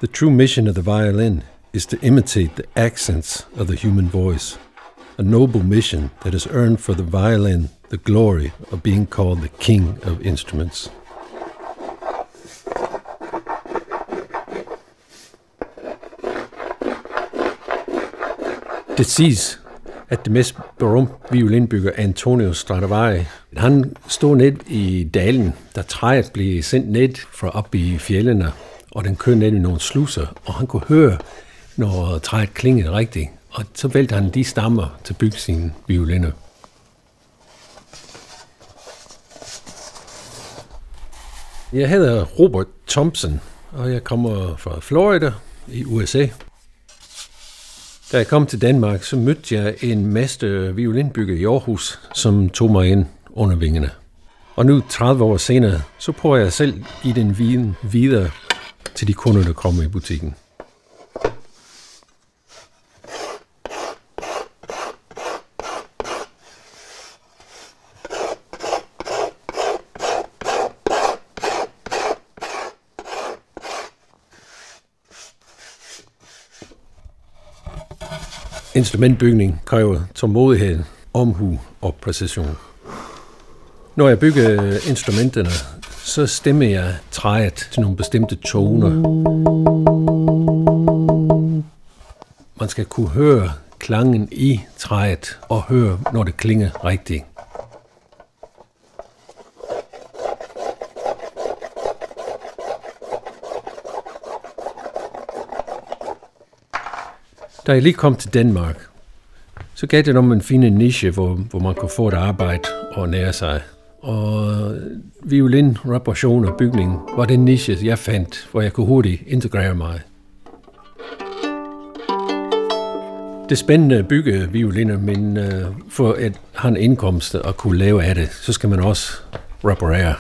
The true mission of the violin is to imitate the accents of the human voice, a noble mission that has earned for the violin the glory of being called the king of instruments. Det siges, at det mest berømte violinbygger Antonio Stradivari, han stod ned i dalen, da træet blev sendt ned fra op i fjellene, og den kørte ned i nogle sluser, og han kunne høre, når træet klingede rigtigt, og så valgte han de stammer til at bygge sine violiner. Jeg hedder Robert Thompson, og jeg kommer fra Florida i USA. Da jeg kom til Danmark, så mødte jeg en master violinbygger i Aarhus, som tog mig ind under vingerne. Og nu, 30 år senere, så prøver jeg selv at give den viden videre til de kunder, der kommer i butikken. Instrumentbygning kræver tålmodighed, omhu og præcision. Når jeg bygger instrumenterne, så stemmer jeg træet til nogle bestemte toner. Man skal kunne høre klangen i træet og høre, når det klinger rigtigt. Da jeg lige kom til Danmark, så gav det om en fin niche, hvor man kunne få et arbejde og nære sig. Og violin, reparation og bygning var den niche, jeg fandt, hvor jeg kunne hurtigt integrere mig. Det er spændende at bygge violiner, men for at have en indkomst og kunne lave af det, så skal man også reparere.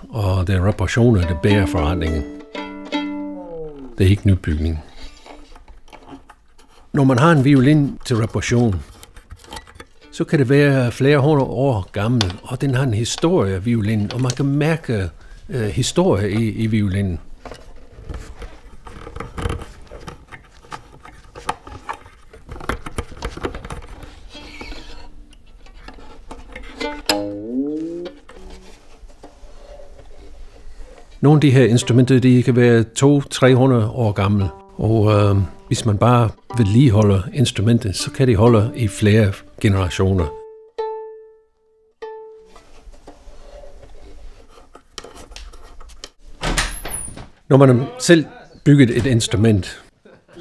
Og det er reparationer, der bærer forandringen. Det er ikke nybygning. Når man har en violin til reparation, så kan det være flere hundrede år gammel, og den har en historie af violinen, og man kan mærke historie i violinen. Nogle af de her instrumenter, de kan være 200-300 år gamle, og hvis man bare vedligeholder instrumentet, så kan de holde i flere generationer. Når man selv bygget et instrument,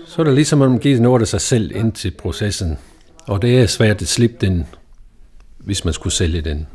så er det ligesom, at man giver noget af sig selv ind til processen. Og det er svært at slippe den, hvis man skulle sælge den.